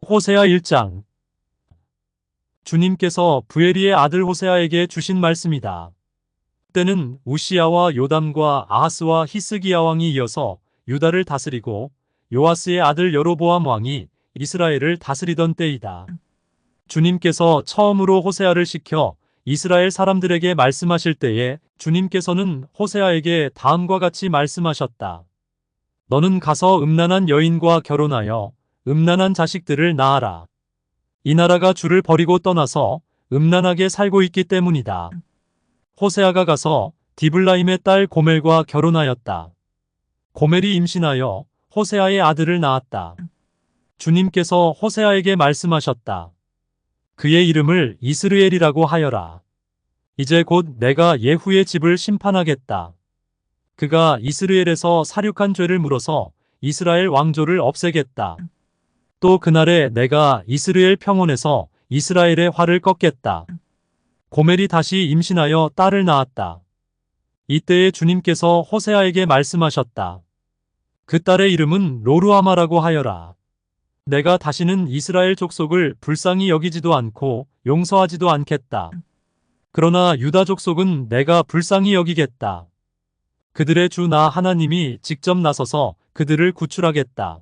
호세아 1장. 주님께서 부에리의 아들 호세아에게 주신 말씀이다. 때는 우시야와 요담과 아하스와 히스기야 왕이 이어서 유다를 다스리고 요아스의 아들 여로보암 왕이 이스라엘을 다스리던 때이다. 주님께서 처음으로 호세아를 시켜 이스라엘 사람들에게 말씀하실 때에 주님께서는 호세아에게 다음과 같이 말씀하셨다. 너는 가서 음란한 여인과 결혼하여 음란한 자식들을 낳아라. 이 나라가 주를 버리고 떠나서 음란하게 살고 있기 때문이다. 호세아가 가서 디블라임의 딸 고멜과 결혼하였다. 고멜이 임신하여 호세아의 아들을 낳았다. 주님께서 호세아에게 말씀하셨다. 그의 이름을 이스르엘이라고 하여라. 이제 곧 내가 예후의 집을 심판하겠다. 그가 이스라엘에서 살육한 죄를 물어서 이스라엘 왕조를 없애겠다. 또 그날에 내가 이스라엘 평원에서 이스라엘의 활을 꺾겠다. 고멜이 다시 임신하여 딸을 낳았다. 이때에 주님께서 호세아에게 말씀하셨다. 그 딸의 이름은 로루아마라고 하여라. 내가 다시는 이스라엘 족속을 불쌍히 여기지도 않고 용서하지도 않겠다. 그러나 유다 족속은 내가 불쌍히 여기겠다. 그들의 주 나 하나님이 직접 나서서 그들을 구출하겠다.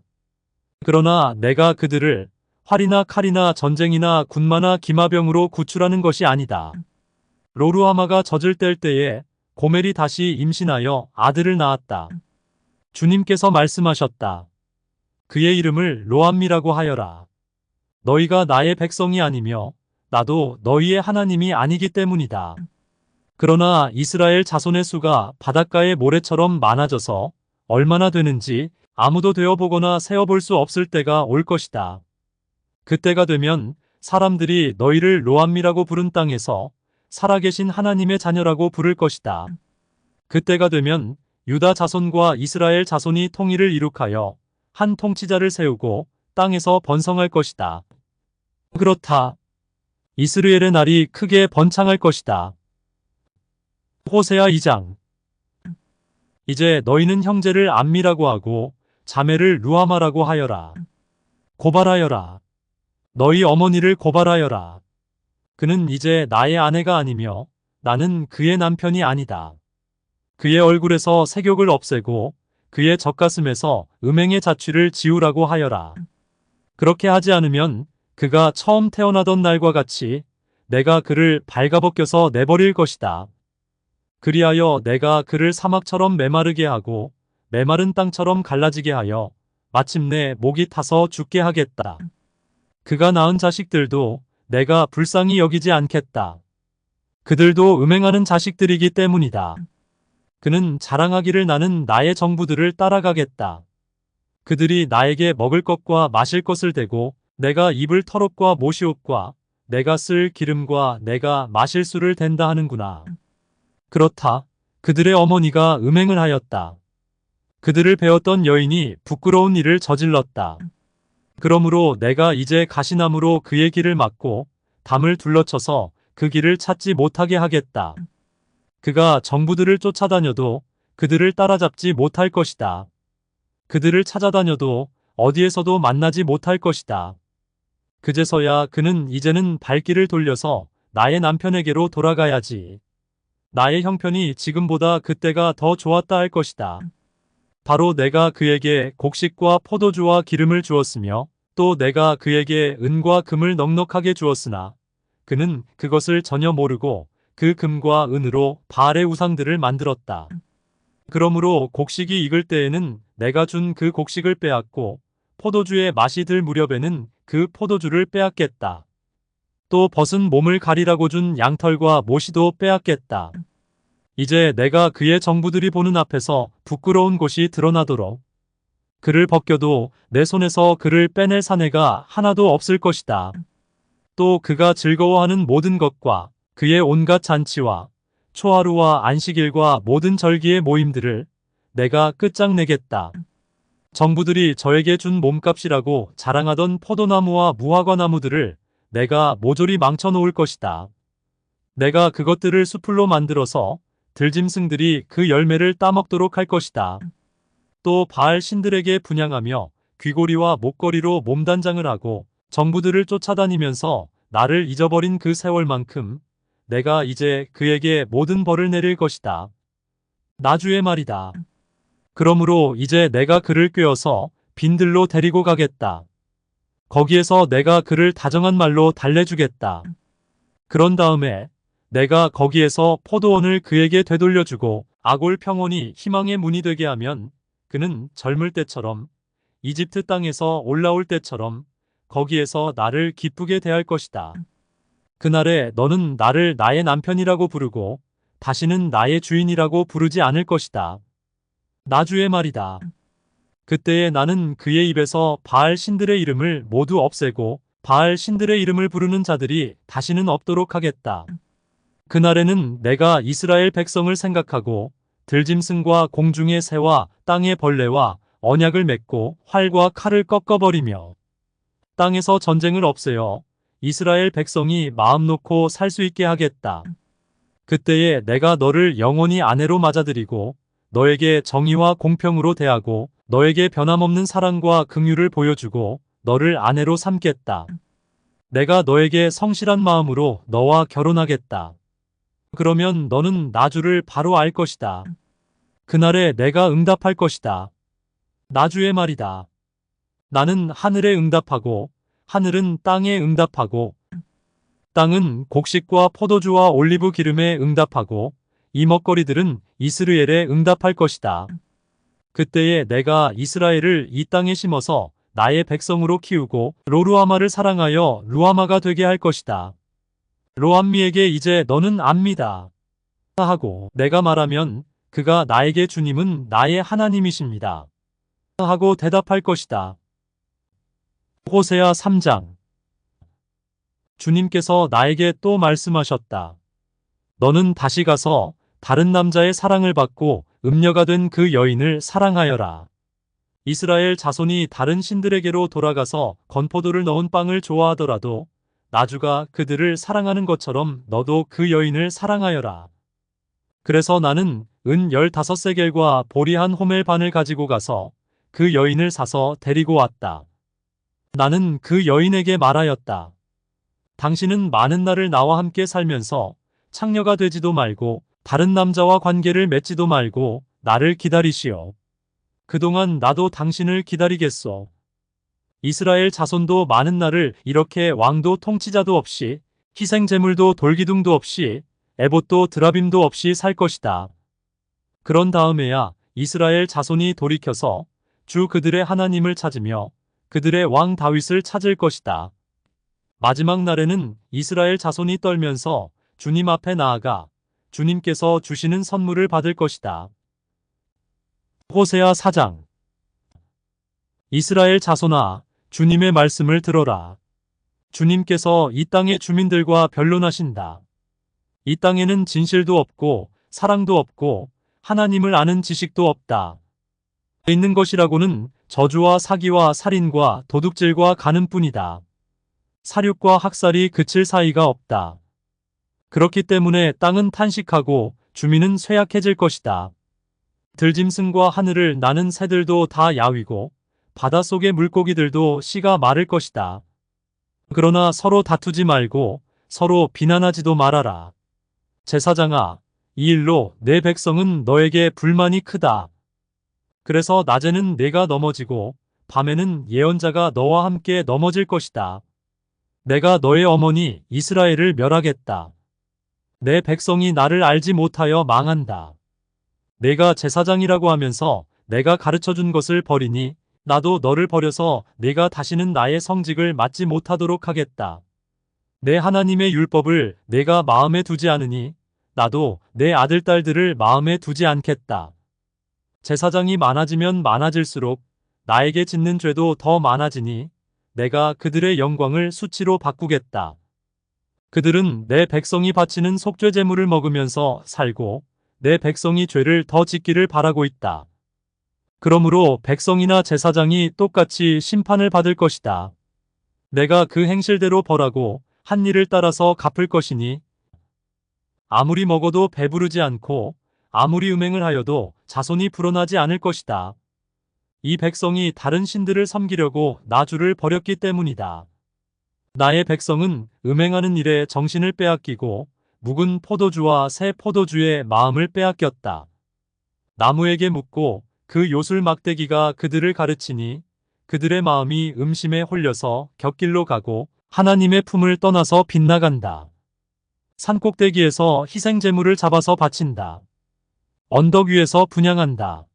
그러나 내가 그들을 활이나 칼이나 전쟁이나 군마나 기마병으로 구출하는 것이 아니다. 로루아마가 젖을 뗄 때에 고멜이 다시 임신하여 아들을 낳았다. 주님께서 말씀하셨다. 그의 이름을 로암미라고 하여라. 너희가 나의 백성이 아니며 나도 너희의 하나님이 아니기 때문이다. 그러나 이스라엘 자손의 수가 바닷가의 모래처럼 많아져서 얼마나 되는지 아무도 되어보거나 세어볼 수 없을 때가 올 것이다. 그때가 되면 사람들이 너희를 로암미라고 부른 땅에서 살아계신 하나님의 자녀라고 부를 것이다. 그때가 되면 유다 자손과 이스라엘 자손이 통일을 이룩하여 한 통치자를 세우고 땅에서 번성할 것이다. 그렇다. 이스라엘의 날이 크게 번창할 것이다. 호세아 2장. 이제 너희는 형제를 암미라고 하고 자매를 루아마라고 하여라. 고발하여라. 너희 어머니를 고발하여라. 그는 이제 나의 아내가 아니며 나는 그의 남편이 아니다. 그의 얼굴에서 색욕을 없애고 그의 젖가슴에서 음행의 자취를 지우라고 하여라. 그렇게 하지 않으면 그가 처음 태어나던 날과 같이 내가 그를 발가벗겨서 내버릴 것이다. 그리하여 내가 그를 사막처럼 메마르게 하고 메마른 땅처럼 갈라지게 하여 마침내 목이 타서 죽게 하겠다. 그가 낳은 자식들도 내가 불쌍히 여기지 않겠다. 그들도 음행하는 자식들이기 때문이다. 그는 자랑하기를 나는 나의 정부들을 따라가겠다. 그들이 나에게 먹을 것과 마실 것을 대고 내가 입을 털옷과 모시옷과 내가 쓸 기름과 내가 마실 술을 댄다 하는구나. 그렇다. 그들의 어머니가 음행을 하였다. 그들을 배웠던 여인이 부끄러운 일을 저질렀다. 그러므로 내가 이제 가시나무로 그의 길을 막고 담을 둘러쳐서 그 길을 찾지 못하게 하겠다. 그가 정부들을 쫓아다녀도 그들을 따라잡지 못할 것이다. 그들을 찾아다녀도 어디에서도 만나지 못할 것이다. 그제서야 그는 이제는 발길을 돌려서 나의 남편에게로 돌아가야지. 나의 형편이 지금보다 그때가 더 좋았다 할 것이다. 바로 내가 그에게 곡식과 포도주와 기름을 주었으며 또 내가 그에게 은과 금을 넉넉하게 주었으나 그는 그것을 전혀 모르고 그 금과 은으로 바알의 우상들을 만들었다. 그러므로 곡식이 익을 때에는 내가 준 그 곡식을 빼앗고 포도주의 맛이 들 무렵에는 그 포도주를 빼앗겠다. 또 벗은 몸을 가리라고 준 양털과 모시도 빼앗겠다. 이제 내가 그의 정부들이 보는 앞에서 부끄러운 곳이 드러나도록 그를 벗겨도 내 손에서 그를 빼낼 사내가 하나도 없을 것이다. 또 그가 즐거워하는 모든 것과 그의 온갖 잔치와 초하루와 안식일과 모든 절기의 모임들을 내가 끝장내겠다. 정부들이 저에게 준 몸값이라고 자랑하던 포도나무와 무화과 나무들을 내가 모조리 망쳐놓을 것이다. 내가 그것들을 수풀로 만들어서 들짐승들이 그 열매를 따먹도록 할 것이다. 또 바알 신들에게 분향하며 귀고리와 목걸이로 몸단장을 하고 정부들을 쫓아다니면서 나를 잊어버린 그 세월만큼 내가 이제 그에게 모든 벌을 내릴 것이다. 나주의 말이다. 그러므로 이제 내가 그를 꿰어서 빈들로 데리고 가겠다. 거기에서 내가 그를 다정한 말로 달래주겠다. 그런 다음에 내가 거기에서 포도원을 그에게 되돌려주고 아골 평원이 희망의 문이 되게 하면 그는 젊을 때처럼 이집트 땅에서 올라올 때처럼 거기에서 나를 기쁘게 대할 것이다. 그날에 너는 나를 나의 남편이라고 부르고 다시는 나의 주인이라고 부르지 않을 것이다. 나주의 말이다. 그때에 나는 그의 입에서 바알 신들의 이름을 모두 없애고 바알 신들의 이름을 부르는 자들이 다시는 없도록 하겠다. 그날에는 내가 이스라엘 백성을 생각하고 들짐승과 공중의 새와 땅의 벌레와 언약을 맺고 활과 칼을 꺾어버리며 땅에서 전쟁을 없애어 이스라엘 백성이 마음 놓고 살 수 있게 하겠다. 그때에 내가 너를 영원히 아내로 맞아들이고 너에게 정의와 공평으로 대하고 너에게 변함없는 사랑과 긍휼을 보여주고 너를 아내로 삼겠다. 내가 너에게 성실한 마음으로 너와 결혼하겠다. 그러면 너는 나주를 바로 알 것이다. 그날에 내가 응답할 것이다. 나주의 말이다. 나는 하늘에 응답하고 하늘은 땅에 응답하고 땅은 곡식과 포도주와 올리브 기름에 응답하고 이 먹거리들은 이스르엘에 응답할 것이다. 그때에 내가 이스라엘을 이 땅에 심어서 나의 백성으로 키우고 로루하마를 사랑하여 루하마가 되게 할 것이다. 로암미에게 이제 너는 압니다. 하고 내가 말하면 그가 나에게 주님은 나의 하나님이십니다. 하고 대답할 것이다. 호세아 3장. 주님께서 나에게 또 말씀하셨다. 너는 다시 가서 다른 남자의 사랑을 받고 음녀가 된 그 여인을 사랑하여라. 이스라엘 자손이 다른 신들에게로 돌아가서 건포도를 넣은 빵을 좋아하더라도 나주가 그들을 사랑하는 것처럼 너도 그 여인을 사랑하여라. 그래서 나는 은 15세겔과 보리 한 호멜 반을 가지고 가서 그 여인을 사서 데리고 왔다. 나는 그 여인에게 말하였다. 당신은 많은 날을 나와 함께 살면서 창녀가 되지도 말고 다른 남자와 관계를 맺지도 말고 나를 기다리시오. 그동안 나도 당신을 기다리겠소. 이스라엘 자손도 많은 날을 이렇게 왕도 통치자도 없이 희생제물도 돌기둥도 없이 에봇도 드라빔도 없이 살 것이다. 그런 다음에야 이스라엘 자손이 돌이켜서 주 그들의 하나님을 찾으며 그들의 왕 다윗을 찾을 것이다. 마지막 날에는 이스라엘 자손이 떨면서 주님 앞에 나아가 주님께서 주시는 선물을 받을 것이다. 호세아 4장. 이스라엘 자손아, 주님의 말씀을 들어라. 주님께서 이 땅의 주민들과 변론하신다. 이 땅에는 진실도 없고 사랑도 없고 하나님을 아는 지식도 없다. 있는 것이라고는 저주와 사기와 살인과 도둑질과 간음뿐이다. 사륙과 학살이 그칠 사이가 없다. 그렇기 때문에 땅은 탄식하고 주민은 쇠약해질 것이다. 들짐승과 하늘을 나는 새들도 다 야위고 바닷속의 물고기들도 씨가 마를 것이다. 그러나 서로 다투지 말고 서로 비난하지도 말아라. 제사장아, 이 일로 내 백성은 너에게 불만이 크다. 그래서 낮에는 내가 넘어지고 밤에는 예언자가 너와 함께 넘어질 것이다. 내가 너의 어머니 이스라엘을 멸하겠다. 내 백성이 나를 알지 못하여 망한다. 내가 제사장이라고 하면서 내가 가르쳐준 것을 버리니 나도 너를 버려서 내가 다시는 나의 성직을 맡지 못하도록 하겠다. 내 하나님의 율법을 내가 마음에 두지 않으니 나도 내 아들 딸들을 마음에 두지 않겠다. 제사장이 많아지면 많아질수록 나에게 짓는 죄도 더 많아지니 내가 그들의 영광을 수치로 바꾸겠다. 그들은 내 백성이 바치는 속죄 제물을 먹으면서 살고 내 백성이 죄를 더 짓기를 바라고 있다. 그러므로 백성이나 제사장이 똑같이 심판을 받을 것이다. 내가 그 행실대로 벌하고 한 일을 따라서 갚을 것이니 아무리 먹어도 배부르지 않고 아무리 음행을 하여도 자손이 불어나지 않을 것이다. 이 백성이 다른 신들을 섬기려고 나주를 버렸기 때문이다. 나의 백성은 음행하는 일에 정신을 빼앗기고 묵은 포도주와 새 포도주의 마음을 빼앗겼다. 나무에게 묻고 그 요술 막대기가 그들을 가르치니 그들의 마음이 음심에 홀려서 곁길로 가고 하나님의 품을 떠나서 빗나간다. 산꼭대기에서 희생제물을 잡아서 바친다. 언덕 위에서 분향한다.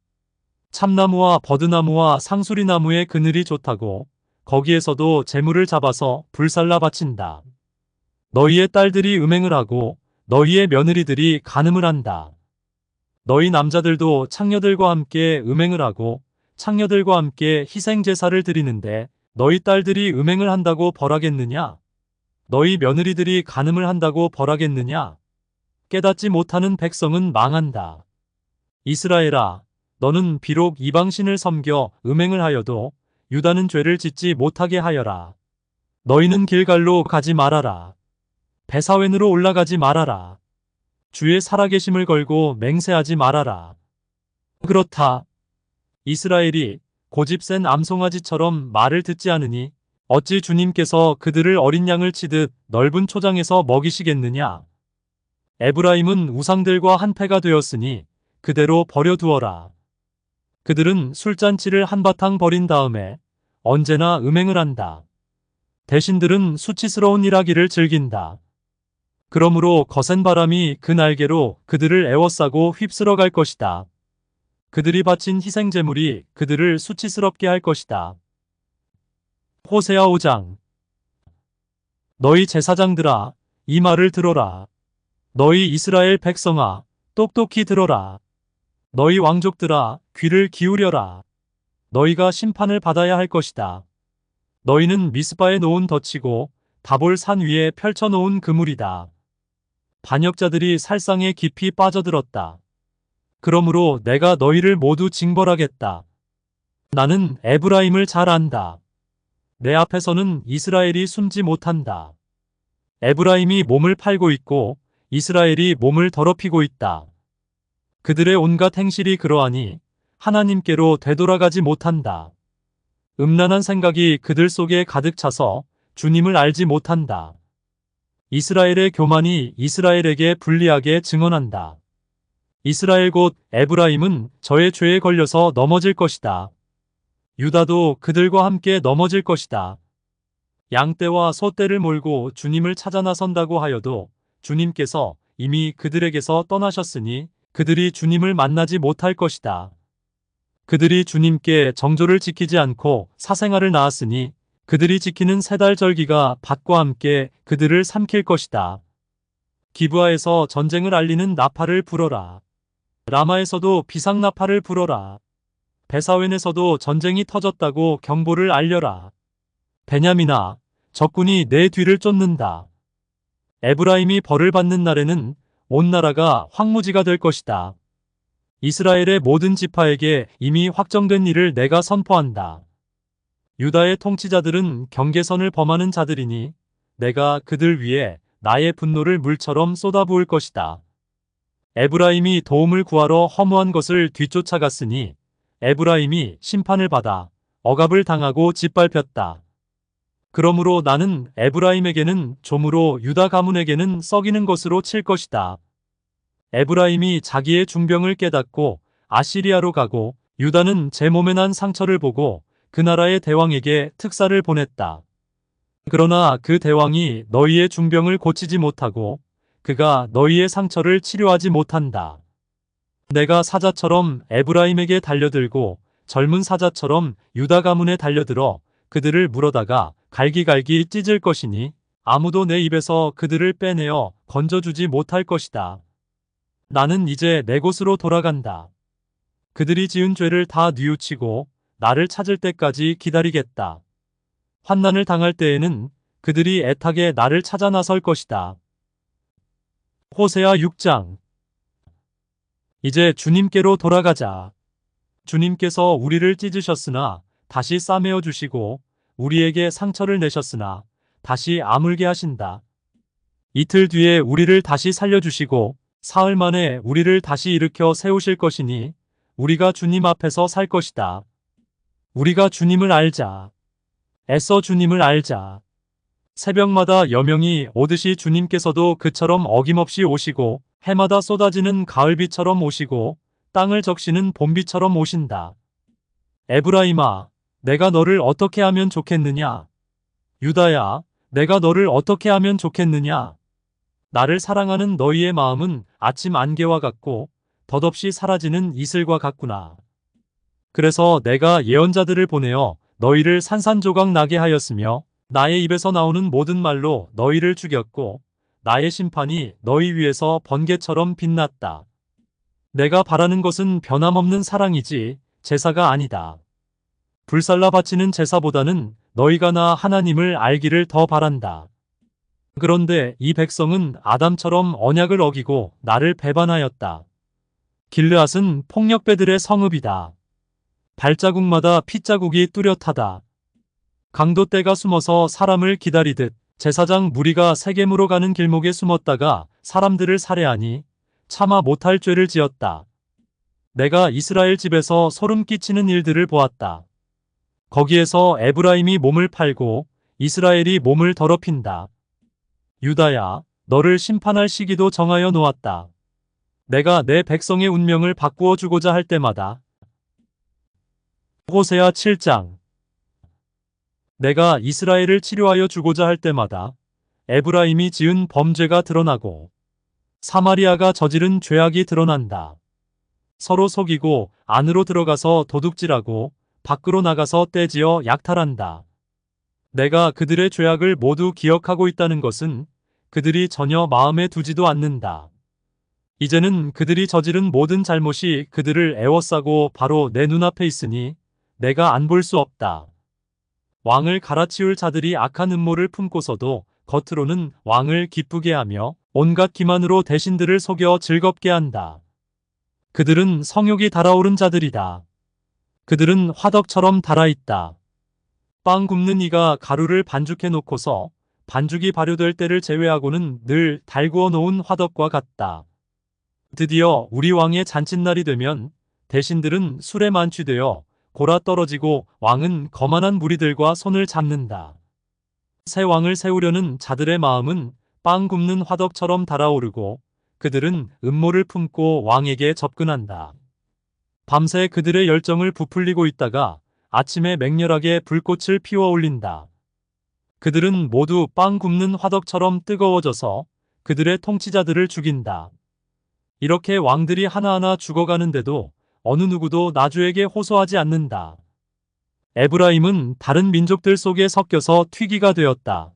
참나무와 버드나무와 상수리나무의 그늘이 좋다고 거기에서도 제물을 잡아서 불살라 바친다. 너희의 딸들이 음행을 하고 너희의 며느리들이 간음을 한다. 너희 남자들도 창녀들과 함께 음행을 하고 창녀들과 함께 희생제사를 드리는데 너희 딸들이 음행을 한다고 벌하겠느냐? 너희 며느리들이 간음을 한다고 벌하겠느냐? 깨닫지 못하는 백성은 망한다. 이스라엘아, 너는 비록 이방신을 섬겨 음행을 하여도 유다는 죄를 짓지 못하게 하여라. 너희는 길갈로 가지 말아라. 베사웬으로 올라가지 말아라. 주의 살아계심을 걸고 맹세하지 말아라. 그렇다. 이스라엘이 고집센 암송아지처럼 말을 듣지 않으니 어찌 주님께서 그들을 어린 양을 치듯 넓은 초장에서 먹이시겠느냐. 에브라임은 우상들과 한패가 되었으니 그대로 버려두어라. 그들은 술잔치를 한바탕 벌인 다음에 언제나 음행을 한다. 대신들은 수치스러운 일하기를 즐긴다. 그러므로 거센 바람이 그 날개로 그들을 에워싸고 휩쓸어 갈 것이다. 그들이 바친 희생제물이 그들을 수치스럽게 할 것이다. 호세아 5장. 너희 제사장들아, 이 말을 들어라. 너희 이스라엘 백성아, 똑똑히 들어라. 너희 왕족들아, 귀를 기울여라. 너희가 심판을 받아야 할 것이다. 너희는 미스바에 놓은 덫이고 다볼 산 위에 펼쳐놓은 그물이다. 반역자들이 살상에 깊이 빠져들었다. 그러므로 내가 너희를 모두 징벌하겠다. 나는 에브라임을 잘 안다. 내 앞에서는 이스라엘이 숨지 못한다. 에브라임이 몸을 팔고 있고 이스라엘이 몸을 더럽히고 있다. 그들의 온갖 행실이 그러하니 하나님께로 되돌아가지 못한다. 음란한 생각이 그들 속에 가득 차서 주님을 알지 못한다. 이스라엘의 교만이 이스라엘에게 불리하게 증언한다. 이스라엘 곧 에브라임은 저의 죄에 걸려서 넘어질 것이다. 유다도 그들과 함께 넘어질 것이다. 양떼와 소떼를 몰고 주님을 찾아 나선다고 하여도 주님께서 이미 그들에게서 떠나셨으니 그들이 주님을 만나지 못할 것이다. 그들이 주님께 정조를 지키지 않고 사생아를 낳았으니 그들이 지키는 세 달 절기가 밭과 함께 그들을 삼킬 것이다. 기브아에서 전쟁을 알리는 나팔을 불어라. 라마에서도 비상나팔을 불어라. 베사웬에서도 전쟁이 터졌다고 경보를 알려라. 베냐민아, 적군이 내 뒤를 쫓는다. 에브라임이 벌을 받는 날에는 온 나라가 황무지가 될 것이다. 이스라엘의 모든 지파에게 이미 확정된 일을 내가 선포한다. 유다의 통치자들은 경계선을 범하는 자들이니 내가 그들 위에 나의 분노를 물처럼 쏟아부을 것이다. 에브라임이 도움을 구하러 허무한 것을 뒤쫓아갔으니 에브라임이 심판을 받아 억압을 당하고 짓밟혔다. 그러므로 나는 에브라임에게는 조무로 유다 가문에게는 썩이는 것으로 칠 것이다. 에브라임이 자기의 중병을 깨닫고 아시리아로 가고 유다는 제 몸에 난 상처를 보고 그 나라의 대왕에게 특사를 보냈다. 그러나 그 대왕이 너희의 중병을 고치지 못하고 그가 너희의 상처를 치료하지 못한다. 내가 사자처럼 에브라임에게 달려들고 젊은 사자처럼 유다 가문에 달려들어 그들을 물어다가 갈기갈기 찢을 것이니 아무도 내 입에서 그들을 빼내어 건져주지 못할 것이다. 나는 이제 내 곳으로 돌아간다. 그들이 지은 죄를 다 뉘우치고 나를 찾을 때까지 기다리겠다. 환난을 당할 때에는 그들이 애타게 나를 찾아 나설 것이다. 호세아 6장. 이제 주님께로 돌아가자. 주님께서 우리를 찢으셨으나 다시 싸매어 주시고 우리에게 상처를 내셨으나 다시 아물게 하신다. 이틀 뒤에 우리를 다시 살려주시고 사흘 만에 우리를 다시 일으켜 세우실 것이니 우리가 주님 앞에서 살 것이다. 우리가 주님을 알자. 애써 주님을 알자. 새벽마다 여명이 오듯이 주님께서도 그처럼 어김없이 오시고 해마다 쏟아지는 가을비처럼 오시고 땅을 적시는 봄비처럼 오신다. 에브라임아, 내가 너를 어떻게 하면 좋겠느냐? 유다야, 내가 너를 어떻게 하면 좋겠느냐? 나를 사랑하는 너희의 마음은 아침 안개와 같고 덧없이 사라지는 이슬과 같구나. 그래서 내가 예언자들을 보내어 너희를 산산조각 나게 하였으며 나의 입에서 나오는 모든 말로 너희를 죽였고 나의 심판이 너희 위에서 번개처럼 빛났다. 내가 바라는 것은 변함없는 사랑이지 제사가 아니다. 불살라 바치는 제사보다는 너희가 나 하나님을 알기를 더 바란다. 그런데 이 백성은 아담처럼 언약을 어기고 나를 배반하였다. 길르앗은 폭력배들의 성읍이다. 발자국마다 핏자국이 뚜렷하다. 강도떼가 숨어서 사람을 기다리듯 제사장 무리가 세겜으로 가는 길목에 숨었다가 사람들을 살해하니 차마 못할 죄를 지었다. 내가 이스라엘 집에서 소름 끼치는 일들을 보았다. 거기에서 에브라임이 몸을 팔고 이스라엘이 몸을 더럽힌다. 유다야, 너를 심판할 시기도 정하여 놓았다. 내가 내 백성의 운명을 바꾸어 주고자 할 때마다. 호세아 7장. 내가 이스라엘을 치료하여 주고자 할 때마다 에브라임이 지은 범죄가 드러나고 사마리아가 저지른 죄악이 드러난다. 서로 속이고 안으로 들어가서 도둑질하고 밖으로 나가서 떼지어 약탈한다. 내가 그들의 죄악을 모두 기억하고 있다는 것은 그들이 전혀 마음에 두지도 않는다. 이제는 그들이 저지른 모든 잘못이 그들을 애워싸고 바로 내 눈앞에 있으니 내가 안 볼 수 없다. 왕을 갈아치울 자들이 악한 음모를 품고서도 겉으로는 왕을 기쁘게 하며 온갖 기만으로 대신들을 속여 즐겁게 한다. 그들은 성욕이 달아오른 자들이다. 그들은 화덕처럼 달아있다. 빵 굽는 이가 가루를 반죽해 놓고서 반죽이 발효될 때를 제외하고는 늘 달구어 놓은 화덕과 같다. 드디어 우리 왕의 잔칫날이 되면 대신들은 술에 만취되어 골아 떨어지고 왕은 거만한 무리들과 손을 잡는다. 새 왕을 세우려는 자들의 마음은 빵 굽는 화덕처럼 달아오르고 그들은 음모를 품고 왕에게 접근한다. 밤새 그들의 열정을 부풀리고 있다가 아침에 맹렬하게 불꽃을 피워 올린다. 그들은 모두 빵 굽는 화덕처럼 뜨거워져서 그들의 통치자들을 죽인다. 이렇게 왕들이 하나하나 죽어가는데도 어느 누구도 나주에게 호소하지 않는다. 에브라임은 다른 민족들 속에 섞여서 튀기가 되었다.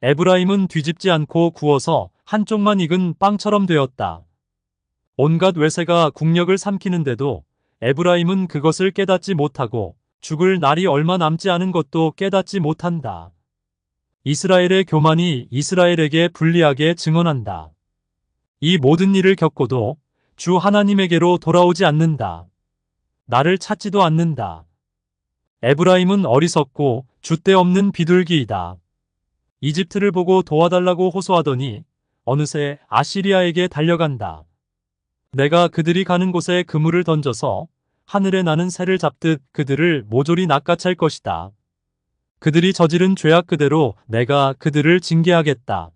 에브라임은 뒤집지 않고 구워서 한쪽만 익은 빵처럼 되었다. 온갖 외세가 국력을 삼키는데도 에브라임은 그것을 깨닫지 못하고 죽을 날이 얼마 남지 않은 것도 깨닫지 못한다. 이스라엘의 교만이 이스라엘에게 불리하게 증언한다. 이 모든 일을 겪고도 주 하나님에게로 돌아오지 않는다. 나를 찾지도 않는다. 에브라임은 어리석고 줏대 없는 비둘기이다. 이집트를 보고 도와달라고 호소하더니 어느새 아시리아에게 달려간다. 내가 그들이 가는 곳에 그물을 던져서 하늘에 나는 새를 잡듯 그들을 모조리 낚아챌 것이다. 그들이 저지른 죄악 그대로 내가 그들을 징계하겠다.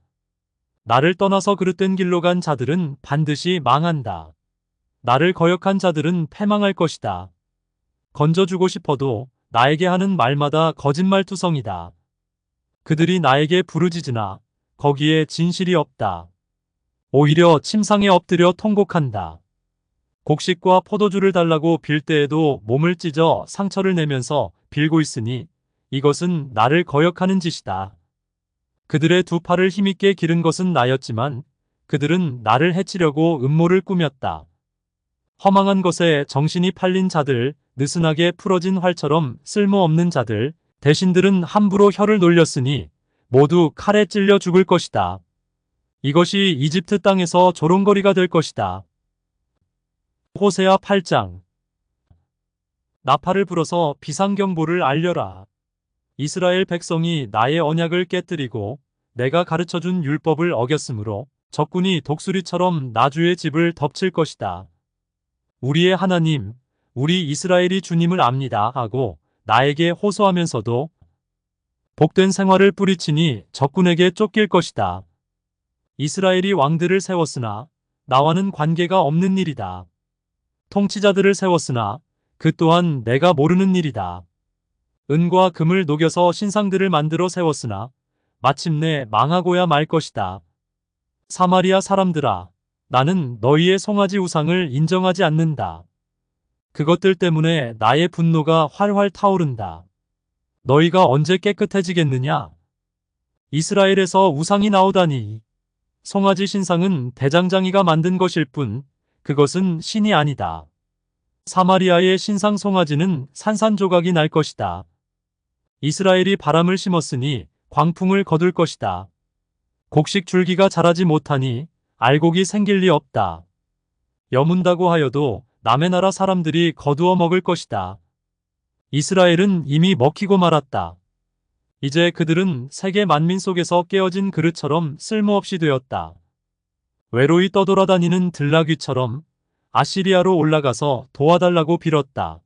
나를 떠나서 그릇된 길로 간 자들은 반드시 망한다. 나를 거역한 자들은 패망할 것이다. 건져주고 싶어도 나에게 하는 말마다 거짓말투성이다. 그들이 나에게 부르짖으나 거기에 진실이 없다. 오히려 침상에 엎드려 통곡한다. 곡식과 포도주를 달라고 빌 때에도 몸을 찢어 상처를 내면서 빌고 있으니 이것은 나를 거역하는 짓이다. 그들의 두 팔을 힘있게 기른 것은 나였지만 그들은 나를 해치려고 음모를 꾸몄다. 허망한 것에 정신이 팔린 자들, 느슨하게 풀어진 활처럼 쓸모없는 자들, 대신들은 함부로 혀를 놀렸으니 모두 칼에 찔려 죽을 것이다. 이것이 이집트 땅에서 조롱거리가 될 것이다. 호세아 8장. 나팔을 불어서 비상경보를 알려라. 이스라엘 백성이 나의 언약을 깨뜨리고 내가 가르쳐준 율법을 어겼으므로 적군이 독수리처럼 나주의 집을 덮칠 것이다. 우리의 하나님, 우리 이스라엘이 주님을 압니다 하고 나에게 호소하면서도 복된 생활을 뿌리치니 적군에게 쫓길 것이다. 이스라엘이 왕들을 세웠으나 나와는 관계가 없는 일이다. 통치자들을 세웠으나 그 또한 내가 모르는 일이다. 은과 금을 녹여서 신상들을 만들어 세웠으나 마침내 망하고야 말 것이다. 사마리아 사람들아, 나는 너희의 송아지 우상을 인정하지 않는다. 그것들 때문에 나의 분노가 활활 타오른다. 너희가 언제 깨끗해지겠느냐? 이스라엘에서 우상이 나오다니. 송아지 신상은 대장장이가 만든 것일 뿐 그것은 신이 아니다. 사마리아의 신상 송아지는 산산조각이 날 것이다. 이스라엘이 바람을 심었으니 광풍을 거둘 것이다. 곡식 줄기가 자라지 못하니 알곡이 생길 리 없다. 여문다고 하여도 남의 나라 사람들이 거두어 먹을 것이다. 이스라엘은 이미 먹히고 말았다. 이제 그들은 세계 만민 속에서 깨어진 그릇처럼 쓸모없이 되었다. 외로이 떠돌아다니는 들나귀처럼 아시리아로 올라가서 도와달라고 빌었다.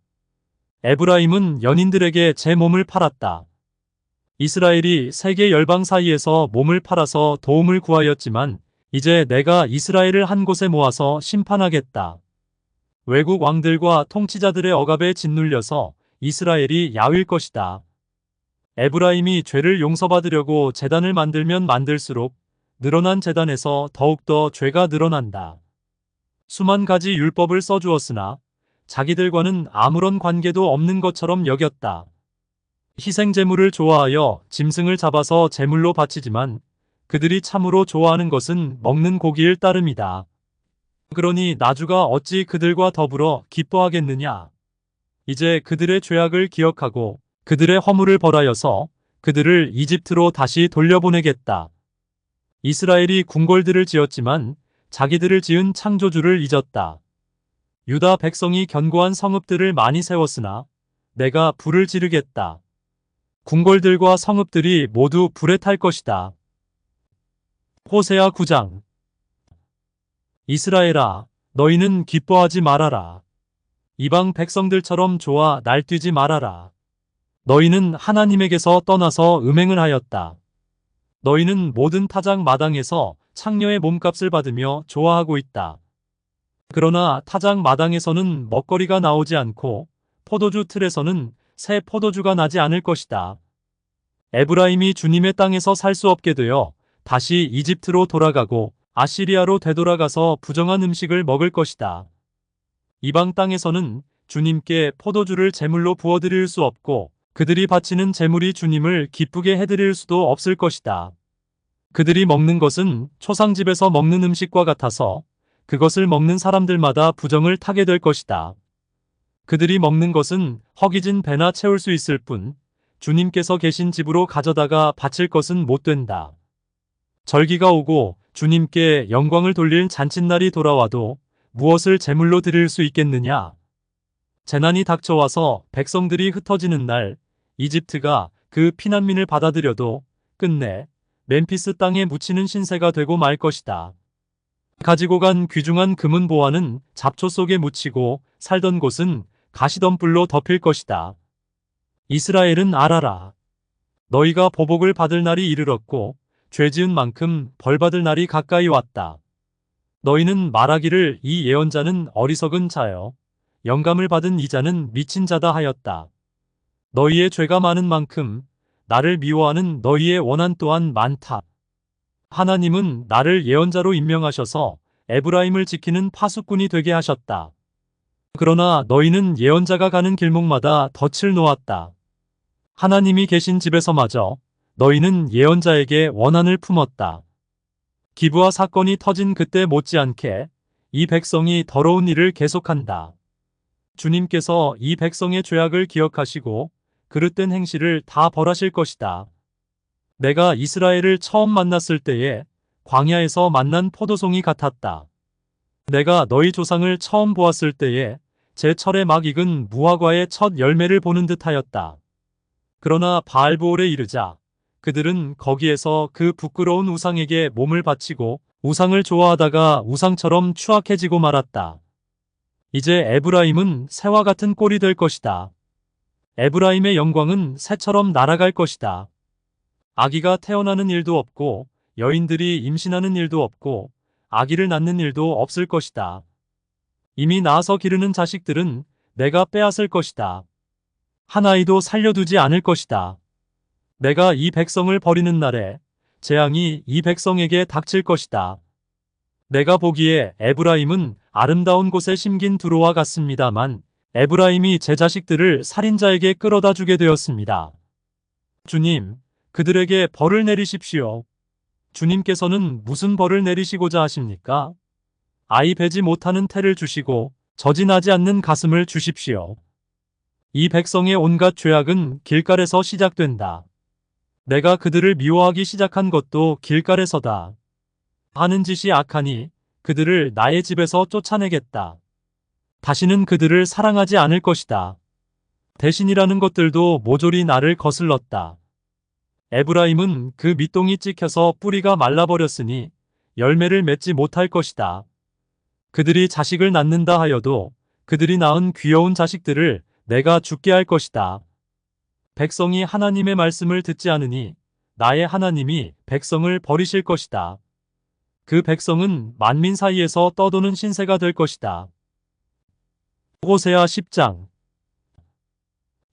에브라임은 연인들에게 제 몸을 팔았다. 이스라엘이 세계 열방 사이에서 몸을 팔아서 도움을 구하였지만 이제 내가 이스라엘을 한 곳에 모아서 심판하겠다. 외국 왕들과 통치자들의 억압에 짓눌려서 이스라엘이 야윌 것이다. 에브라임이 죄를 용서받으려고 제단을 만들면 만들수록 늘어난 제단에서 더욱더 죄가 늘어난다. 수만 가지 율법을 써주었으나 자기들과는 아무런 관계도 없는 것처럼 여겼다. 희생제물을 좋아하여 짐승을 잡아서 제물로 바치지만 그들이 참으로 좋아하는 것은 먹는 고기일 따름이다. 그러니 나주가 어찌 그들과 더불어 기뻐하겠느냐? 이제 그들의 죄악을 기억하고 그들의 허물을 벌하여서 그들을 이집트로 다시 돌려보내겠다. 이스라엘이 궁궐들을 지었지만 자기들을 지은 창조주를 잊었다. 유다 백성이 견고한 성읍들을 많이 세웠으나 내가 불을 지르겠다. 궁궐들과 성읍들이 모두 불에 탈 것이다. 호세아 9장. 이스라엘아, 너희는 기뻐하지 말아라. 이방 백성들처럼 좋아 날뛰지 말아라. 너희는 하나님에게서 떠나서 음행을 하였다. 너희는 모든 타작 마당에서 창녀의 몸값을 받으며 좋아하고 있다. 그러나 타작 마당에서는 먹거리가 나오지 않고 포도주 틀에서는 새 포도주가 나지 않을 것이다. 에브라임이 주님의 땅에서 살 수 없게 되어 다시 이집트로 돌아가고 아시리아로 되돌아가서 부정한 음식을 먹을 것이다. 이방 땅에서는 주님께 포도주를 제물로 부어드릴 수 없고 그들이 바치는 제물이 주님을 기쁘게 해드릴 수도 없을 것이다. 그들이 먹는 것은 초상집에서 먹는 음식과 같아서 그것을 먹는 사람들마다 부정을 타게 될 것이다. 그들이 먹는 것은 허기진 배나 채울 수 있을 뿐 주님께서 계신 집으로 가져다가 바칠 것은 못 된다. 절기가 오고 주님께 영광을 돌릴 잔칫날이 돌아와도 무엇을 제물로 드릴 수 있겠느냐? 재난이 닥쳐와서 백성들이 흩어지는 날 이집트가 그 피난민을 받아들여도 끝내 멤피스 땅에 묻히는 신세가 되고 말 것이다. 가지고 간 귀중한 금은 보화는 잡초 속에 묻히고 살던 곳은 가시덤불로 덮일 것이다. 이스라엘은 알아라. 너희가 보복을 받을 날이 이르렀고 죄지은 만큼 벌받을 날이 가까이 왔다. 너희는 말하기를 이 예언자는 어리석은 자여 영감을 받은 이자는 미친 자다 하였다. 너희의 죄가 많은 만큼 나를 미워하는 너희의 원한 또한 많다. 하나님은 나를 예언자로 임명하셔서 에브라임을 지키는 파수꾼이 되게 하셨다. 그러나 너희는 예언자가 가는 길목마다 덫을 놓았다. 하나님이 계신 집에서마저 너희는 예언자에게 원한을 품었다. 기브아 사건이 터진 그때 못지않게 이 백성이 더러운 일을 계속한다. 주님께서 이 백성의 죄악을 기억하시고 그릇된 행실을 다 벌하실 것이다. 내가 이스라엘을 처음 만났을 때에 광야에서 만난 포도송이 같았다. 내가 너희 조상을 처음 보았을 때에 제 철에 막 익은 무화과의 첫 열매를 보는 듯하였다. 그러나 바알브올에 이르자 그들은 거기에서 그 부끄러운 우상에게 몸을 바치고 우상을 좋아하다가 우상처럼 추악해지고 말았다. 이제 에브라임은 새와 같은 꼴이 될 것이다. 에브라임의 영광은 새처럼 날아갈 것이다. 아기가 태어나는 일도 없고 여인들이 임신하는 일도 없고 아기를 낳는 일도 없을 것이다. 이미 낳아서 기르는 자식들은 내가 빼앗을 것이다. 한 아이도 살려두지 않을 것이다. 내가 이 백성을 버리는 날에 재앙이 이 백성에게 닥칠 것이다. 내가 보기에 에브라임은 아름다운 곳에 심긴 두로와 같습니다만 에브라임이 제 자식들을 살인자에게 끌어다 주게 되었습니다. 주님, 그들에게 벌을 내리십시오. 주님께서는 무슨 벌을 내리시고자 하십니까? 아이 베지 못하는 태를 주시고 저진하지 않는 가슴을 주십시오. 이 백성의 온갖 죄악은 길갈에서 시작된다. 내가 그들을 미워하기 시작한 것도 길갈에서다. 하는 짓이 악하니 그들을 나의 집에서 쫓아내겠다. 다시는 그들을 사랑하지 않을 것이다. 대신이라는 것들도 모조리 나를 거슬렀다. 에브라임은 그 밑동이 찍혀서 뿌리가 말라버렸으니 열매를 맺지 못할 것이다. 그들이 자식을 낳는다 하여도 그들이 낳은 귀여운 자식들을 내가 죽게 할 것이다. 백성이 하나님의 말씀을 듣지 않으니 나의 하나님이 백성을 버리실 것이다. 그 백성은 만민 사이에서 떠도는 신세가 될 것이다. 호세아 10장.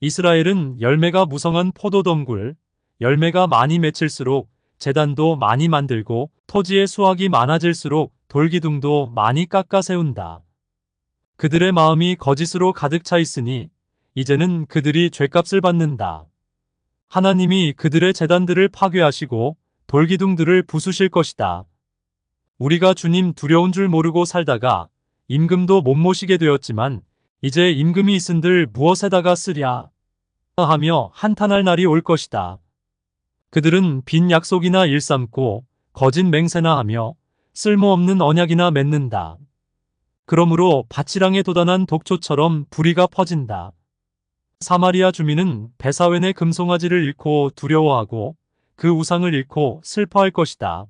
이스라엘은 열매가 무성한 포도덩굴, 열매가 많이 맺힐수록 제단도 많이 만들고 토지의 수확이 많아질수록 돌기둥도 많이 깎아 세운다. 그들의 마음이 거짓으로 가득 차 있으니 이제는 그들이 죗값을 받는다. 하나님이 그들의 제단들을 파괴하시고 돌기둥들을 부수실 것이다. 우리가 주님 두려운 줄 모르고 살다가 임금도 못 모시게 되었지만 이제 임금이 있은들 무엇에다가 쓰랴 하며 한탄할 날이 올 것이다. 그들은 빈 약속이나 일삼고 거짓 맹세나 하며 쓸모없는 언약이나 맺는다. 그러므로 밭이랑에 돋아난 독초처럼 불의가 퍼진다. 사마리아 주민은 베사웬의 금송아지를 잃고 두려워하고 그 우상을 잃고 슬퍼할 것이다.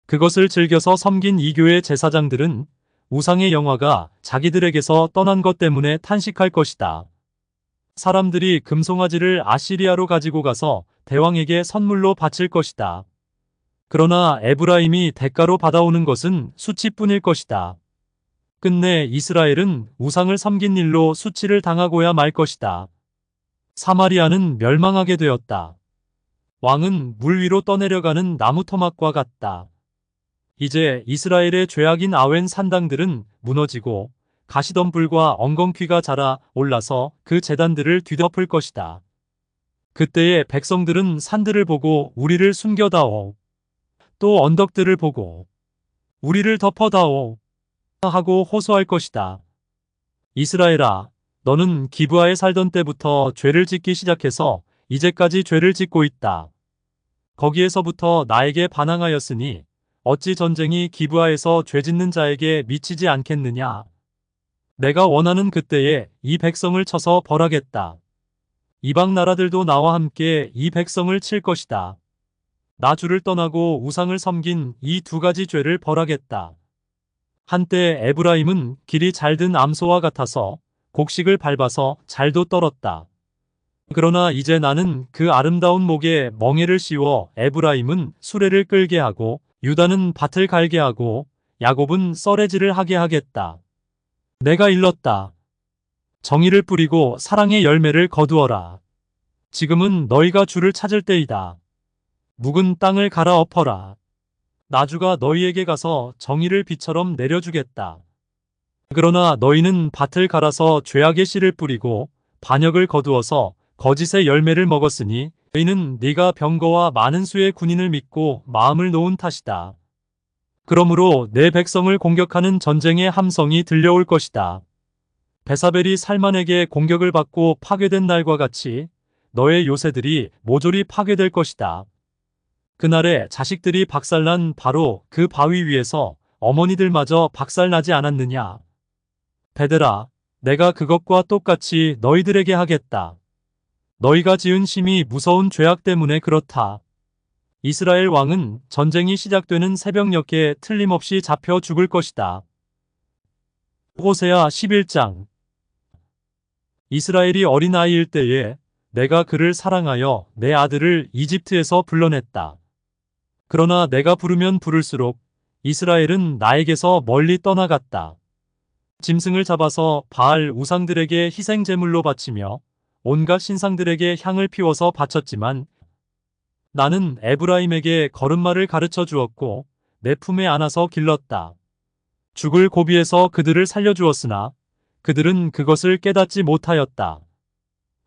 그것을 즐겨서 섬긴 이교의 제사장들은 우상의 영화가 자기들에게서 떠난 것 때문에 탄식할 것이다. 사람들이 금송아지를 아시리아로 가지고 가서 대왕에게 선물로 바칠 것이다. 그러나 에브라임이 대가로 받아오는 것은 수치뿐일 것이다. 끝내 이스라엘은 우상을 섬긴 일로 수치를 당하고야 말 것이다. 사마리아는 멸망하게 되었다. 왕은 물 위로 떠내려가는 나무 토막과 같다. 이제 이스라엘의 죄악인 아웬 산당들은 무너지고 가시덤불과 엉겅퀴가 자라 올라서 그 제단들을 뒤덮을 것이다. 그때의 백성들은 산들을 보고 우리를 숨겨다오. 또 언덕들을 보고 우리를 덮어다오. 하고 호소할 것이다. 이스라엘아, 너는 기브아에 살던 때부터 죄를 짓기 시작해서 이제까지 죄를 짓고 있다. 거기에서부터 나에게 반항하였으니 어찌 전쟁이 기브아에서 죄 짓는 자에게 미치지 않겠느냐. 내가 원하는 그때에 이 백성을 쳐서 벌하겠다. 이방 나라들도 나와 함께 이 백성을 칠 것이다. 나 주를 떠나고 우상을 섬긴 이 두 가지 죄를 벌하겠다. 한때 에브라임은 길이 잘든 암소와 같아서 곡식을 밟아서 잘도 떨었다. 그러나 이제 나는 그 아름다운 목에 멍에를 씌워 에브라임은 수레를 끌게 하고 유다는 밭을 갈게 하고 야곱은 썰매질을 하게 하겠다. 내가 일렀다. 정의를 뿌리고 사랑의 열매를 거두어라. 지금은 너희가 주를 찾을 때이다. 묵은 땅을 갈아엎어라. 나주가 너희에게 가서 정의를 비처럼 내려주겠다. 그러나 너희는 밭을 갈아서 죄악의 씨를 뿌리고 반역을 거두어서 거짓의 열매를 먹었으니 너희는 네가 병거와 많은 수의 군인을 믿고 마음을 놓은 탓이다. 그러므로 내 백성을 공격하는 전쟁의 함성이 들려올 것이다. 베사벨이 살만에게 공격을 받고 파괴된 날과 같이 너의 요새들이 모조리 파괴될 것이다. 그날에 자식들이 박살난 바로 그 바위 위에서 어머니들마저 박살나지 않았느냐. 베델아, 내가 그것과 똑같이 너희들에게 하겠다. 너희가 지은 심히 무서운 죄악 때문에 그렇다. 이스라엘 왕은 전쟁이 시작되는 새벽녘에 틀림없이 잡혀 죽을 것이다. 호세아 11장. 이스라엘이 어린아이일 때에 내가 그를 사랑하여 내 아들을 이집트에서 불러냈다. 그러나 내가 부르면 부를수록 이스라엘은 나에게서 멀리 떠나갔다. 짐승을 잡아서 바알 우상들에게 희생 제물로 바치며 온갖 신상들에게 향을 피워서 바쳤지만 나는 에브라임에게 걸음마를 가르쳐 주었고 내 품에 안아서 길렀다. 죽을 고비에서 그들을 살려주었으나 그들은 그것을 깨닫지 못하였다.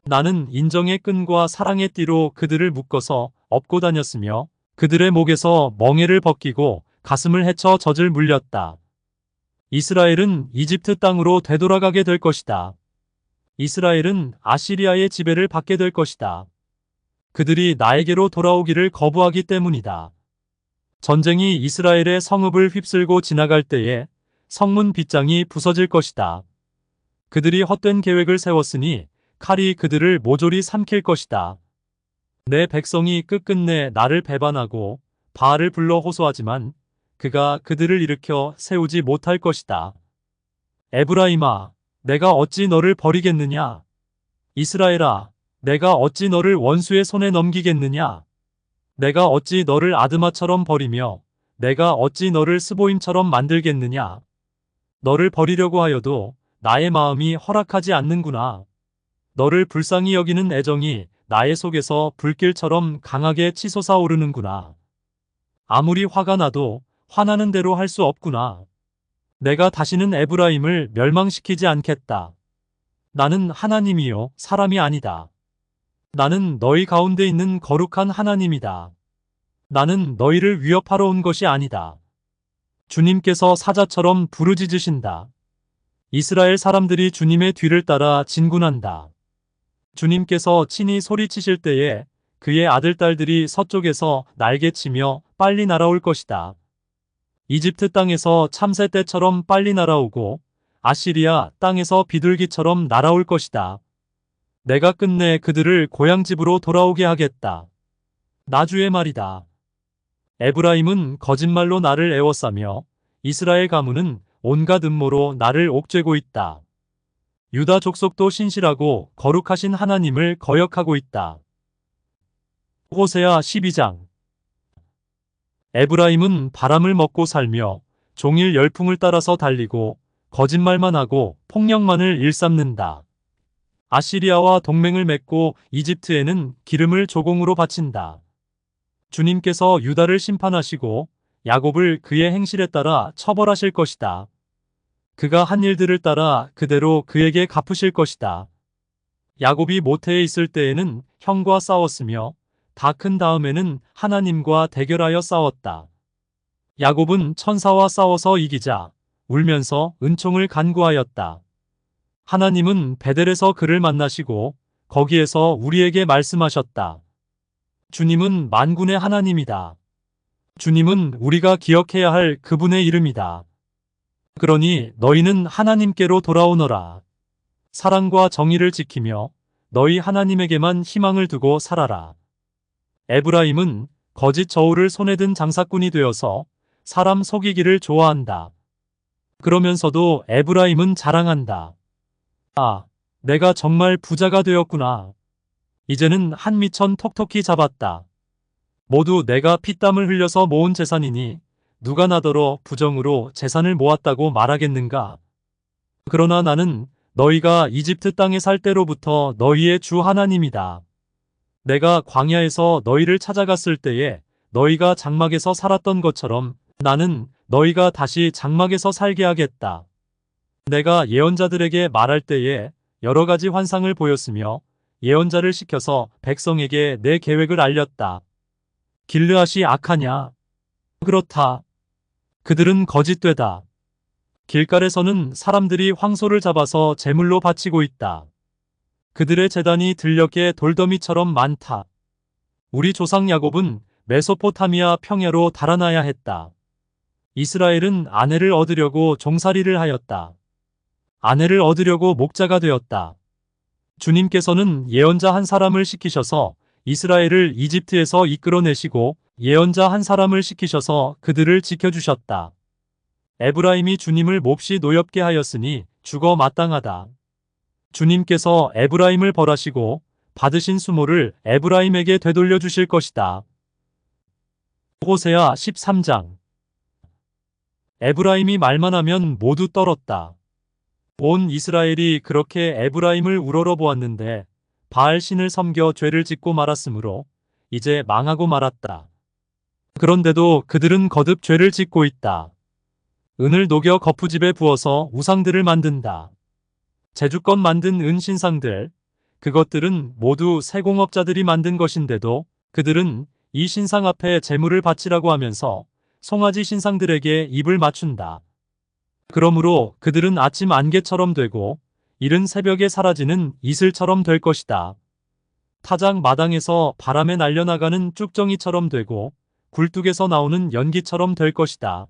나는 인정의 끈과 사랑의 띠로 그들을 묶어서 업고 다녔으며 그들의 목에서 멍에를 벗기고 가슴을 헤쳐 젖을 물렸다. 이스라엘은 이집트 땅으로 되돌아가게 될 것이다. 이스라엘은 아시리아의 지배를 받게 될 것이다. 그들이 나에게로 돌아오기를 거부하기 때문이다. 전쟁이 이스라엘의 성읍을 휩쓸고 지나갈 때에 성문 빗장이 부서질 것이다. 그들이 헛된 계획을 세웠으니 칼이 그들을 모조리 삼킬 것이다. 내 백성이 끝끝내 나를 배반하고 바알을 불러 호소하지만 그가 그들을 일으켜 세우지 못할 것이다. 에브라임아, 내가 어찌 너를 버리겠느냐? 이스라엘아, 내가 어찌 너를 원수의 손에 넘기겠느냐? 내가 어찌 너를 아드마처럼 버리며 내가 어찌 너를 스보임처럼 만들겠느냐? 너를 버리려고 하여도 나의 마음이 허락하지 않는구나. 너를 불쌍히 여기는 애정이 나의 속에서 불길처럼 강하게 치솟아 오르는구나. 아무리 화가 나도 화나는 대로 할 수 없구나. 내가 다시는 에브라임을 멸망시키지 않겠다. 나는 하나님이요 사람이 아니다. 나는 너희 가운데 있는 거룩한 하나님이다. 나는 너희를 위협하러 온 것이 아니다. 주님께서 사자처럼 부르짖으신다. 이스라엘 사람들이 주님의 뒤를 따라 진군한다. 주님께서 친히 소리치실 때에 그의 아들딸들이 서쪽에서 날개치며 빨리 날아올 것이다. 이집트 땅에서 참새 떼처럼 빨리 날아오고 아시리아 땅에서 비둘기처럼 날아올 것이다. 내가 끝내 그들을 고향집으로 돌아오게 하겠다. 나 주의 말이다. 에브라임은 거짓말로 나를 애워싸며 이스라엘 가문은 온갖 음모로 나를 옥죄고 있다. 유다 족속도 신실하고 거룩하신 하나님을 거역하고 있다. 호세아 12장. 에브라임은 바람을 먹고 살며 종일 열풍을 따라서 달리고 거짓말만 하고 폭력만을 일삼는다. 아시리아와 동맹을 맺고 이집트에는 기름을 조공으로 바친다. 주님께서 유다를 심판하시고 야곱을 그의 행실에 따라 처벌하실 것이다. 그가 한 일들을 따라 그대로 그에게 갚으실 것이다. 야곱이 모태에 있을 때에는 형과 싸웠으며 다 큰 다음에는 하나님과 대결하여 싸웠다. 야곱은 천사와 싸워서 이기자 울면서 은총을 간구하였다. 하나님은 베델에서 그를 만나시고 거기에서 우리에게 말씀하셨다. 주님은 만군의 하나님이다. 주님은 우리가 기억해야 할 그분의 이름이다. 그러니 너희는 하나님께로 돌아오너라. 사랑과 정의를 지키며 너희 하나님에게만 희망을 두고 살아라. 에브라임은 거짓 저울을 손에 든 장사꾼이 되어서 사람 속이기를 좋아한다. 그러면서도 에브라임은 자랑한다. 아, 내가 정말 부자가 되었구나. 이제는 한 미천 톡톡히 잡았다. 모두 내가 피땀을 흘려서 모은 재산이니 누가 나더러 부정으로 재산을 모았다고 말하겠는가? 그러나 나는 너희가 이집트 땅에 살 때로부터 너희의 주 하나님이다. 내가 광야에서 너희를 찾아갔을 때에 너희가 장막에서 살았던 것처럼 나는 너희가 다시 장막에서 살게 하겠다. 내가 예언자들에게 말할 때에 여러 가지 환상을 보였으며 예언자를 시켜서 백성에게 내 계획을 알렸다. 길르앗이 악하냐? 그렇다. 그들은 거짓되다. 길갈에서는 사람들이 황소를 잡아서 제물로 바치고 있다. 그들의 제단이 들녘의 돌더미처럼 많다. 우리 조상 야곱은 메소포타미아 평야로 달아나야 했다. 이스라엘은 아내를 얻으려고 종살이를 하였다. 아내를 얻으려고 목자가 되었다. 주님께서는 예언자 한 사람을 시키셔서 이스라엘을 이집트에서 이끌어내시고 예언자 한 사람을 시키셔서 그들을 지켜주셨다. 에브라임이 주님을 몹시 노엽게 하였으니 죽어 마땅하다. 주님께서 에브라임을 벌하시고 받으신 수모를 에브라임에게 되돌려 주실 것이다. 호세아 13장. 에브라임이 말만 하면 모두 떨었다. 온 이스라엘이 그렇게 에브라임을 우러러보았는데 바알 신을 섬겨 죄를 짓고 말았으므로 이제 망하고 말았다. 그런데도 그들은 거듭 죄를 짓고 있다. 은을 녹여 거푸집에 부어서 우상들을 만든다. 제주껏 만든 은 신상들, 그것들은 모두 세공업자들이 만든 것인데도 그들은 이 신상 앞에 제물을 바치라고 하면서 송아지 신상들에게 입을 맞춘다. 그러므로 그들은 아침 안개처럼 되고 이른 새벽에 사라지는 이슬처럼 될 것이다. 타작 마당에서 바람에 날려나가는 쭉정이처럼 되고 굴뚝에서 나오는 연기처럼 될 것이다.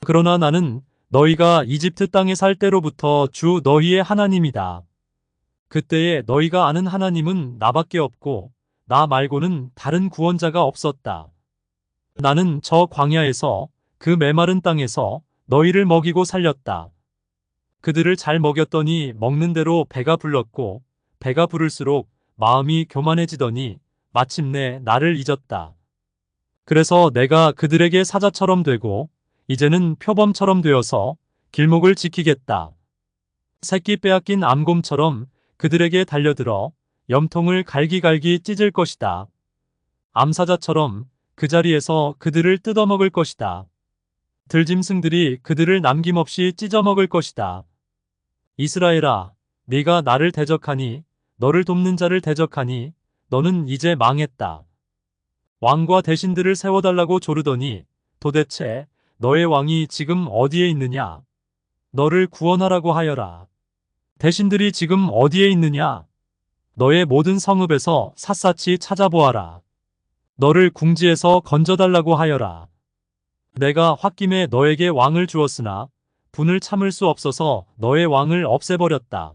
그러나 나는 너희가 이집트 땅에 살 때로부터 주 너희의 하나님이다. 그때에 너희가 아는 하나님은 나밖에 없고 나 말고는 다른 구원자가 없었다. 나는 저 광야에서 그 메마른 땅에서 너희를 먹이고 살렸다. 그들을 잘 먹였더니 먹는 대로 배가 불렀고 배가 부를수록 마음이 교만해지더니 마침내 나를 잊었다. 그래서 내가 그들에게 사자처럼 되고 이제는 표범처럼 되어서 길목을 지키겠다. 새끼 빼앗긴 암곰처럼 그들에게 달려들어 염통을 갈기갈기 찢을 것이다. 암사자처럼 그 자리에서 그들을 뜯어먹을 것이다. 들짐승들이 그들을 남김없이 찢어먹을 것이다. 이스라엘아, 네가 나를 대적하니 너를 돕는 자를 대적하니 너는 이제 망했다. 왕과 대신들을 세워달라고 조르더니 도대체 너의 왕이 지금 어디에 있느냐? 너를 구원하라고 하여라. 대신들이 지금 어디에 있느냐? 너의 모든 성읍에서 샅샅이 찾아보아라. 너를 궁지에서 건져달라고 하여라. 내가 홧김에 너에게 왕을 주었으나 분을 참을 수 없어서 너의 왕을 없애버렸다.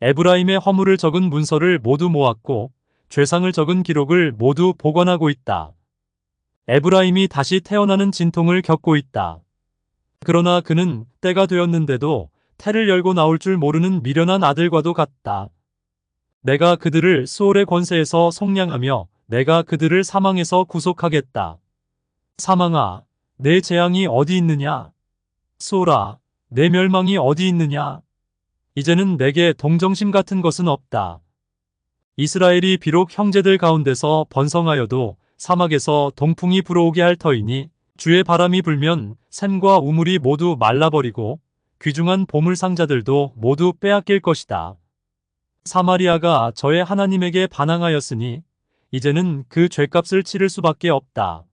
에브라임의 허물을 적은 문서를 모두 모았고 죄상을 적은 기록을 모두 보관하고 있다. 에브라임이 다시 태어나는 진통을 겪고 있다. 그러나 그는 때가 되었는데도 태를 열고 나올 줄 모르는 미련한 아들과도 같다. 내가 그들을 수올의 권세에서 속량하며 내가 그들을 사망에서 구속하겠다. 사망아, 내 재앙이 어디 있느냐? 수올아, 내 멸망이 어디 있느냐? 이제는 내게 동정심 같은 것은 없다. 이스라엘이 비록 형제들 가운데서 번성하여도 사막에서 동풍이 불어오게 할 터이니 주의 바람이 불면 샘과 우물이 모두 말라버리고 귀중한 보물 상자들도 모두 빼앗길 것이다. 사마리아가 저의 하나님에게 반항하였으니 이제는 그 죄값을 치를 수밖에 없다.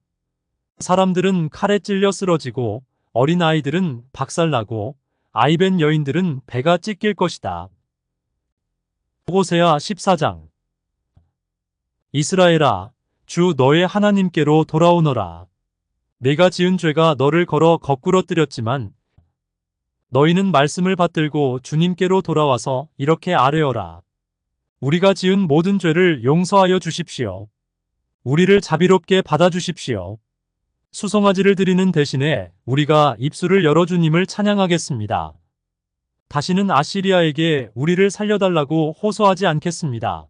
사람들은 칼에 찔려 쓰러지고 어린 아이들은 박살나고 아이벤 여인들은 배가 찢길 것이다. 호세아 14장. 이스라엘아, 주 너의 하나님께로 돌아오너라. 네가 지은 죄가 너를 걸어 거꾸러뜨렸지만 너희는 말씀을 받들고 주님께로 돌아와서 이렇게 아뢰어라. 우리가 지은 모든 죄를 용서하여 주십시오. 우리를 자비롭게 받아주십시오. 수송아지를 드리는 대신에 우리가 입술을 열어 주님을 찬양하겠습니다. 다시는 아시리아에게 우리를 살려달라고 호소하지 않겠습니다.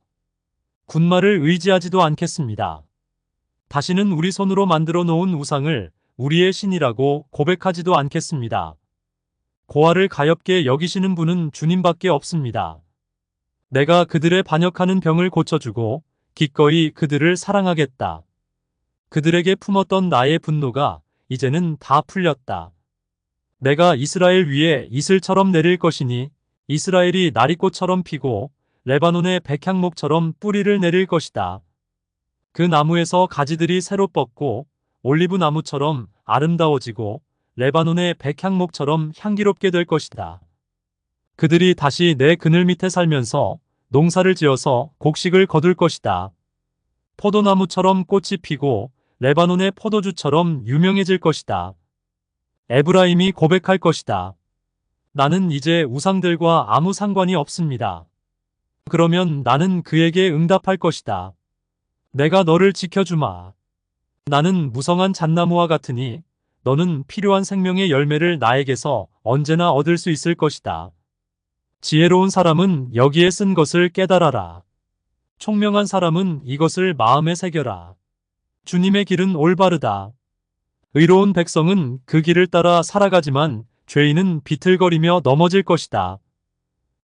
군마를 의지하지도 않겠습니다. 다시는 우리 손으로 만들어 놓은 우상을 우리의 신이라고 고백하지도 않겠습니다. 고아를 가엾게 여기시는 분은 주님밖에 없습니다. 내가 그들의 반역하는 병을 고쳐주고 기꺼이 그들을 사랑하겠다. 그들에게 품었던 나의 분노가 이제는 다 풀렸다. 내가 이스라엘 위에 이슬처럼 내릴 것이니 이스라엘이 나리꽃처럼 피고 레바논의 백향목처럼 뿌리를 내릴 것이다. 그 나무에서 가지들이 새로 뻗고 올리브 나무처럼 아름다워지고 레바논의 백향목처럼 향기롭게 될 것이다. 그들이 다시 내 그늘 밑에 살면서 농사를 지어서 곡식을 거둘 것이다. 포도나무처럼 꽃이 피고 레바논의 포도주처럼 유명해질 것이다. 에브라임이 고백할 것이다. 나는 이제 우상들과 아무 상관이 없습니다. 그러면 나는 그에게 응답할 것이다. 내가 너를 지켜주마. 나는 무성한 잣나무와 같으니 너는 필요한 생명의 열매를 나에게서 언제나 얻을 수 있을 것이다. 지혜로운 사람은 여기에 쓴 것을 깨달아라. 총명한 사람은 이것을 마음에 새겨라. 주님의 길은 올바르다. 의로운 백성은 그 길을 따라 살아가지만 죄인은 비틀거리며 넘어질 것이다.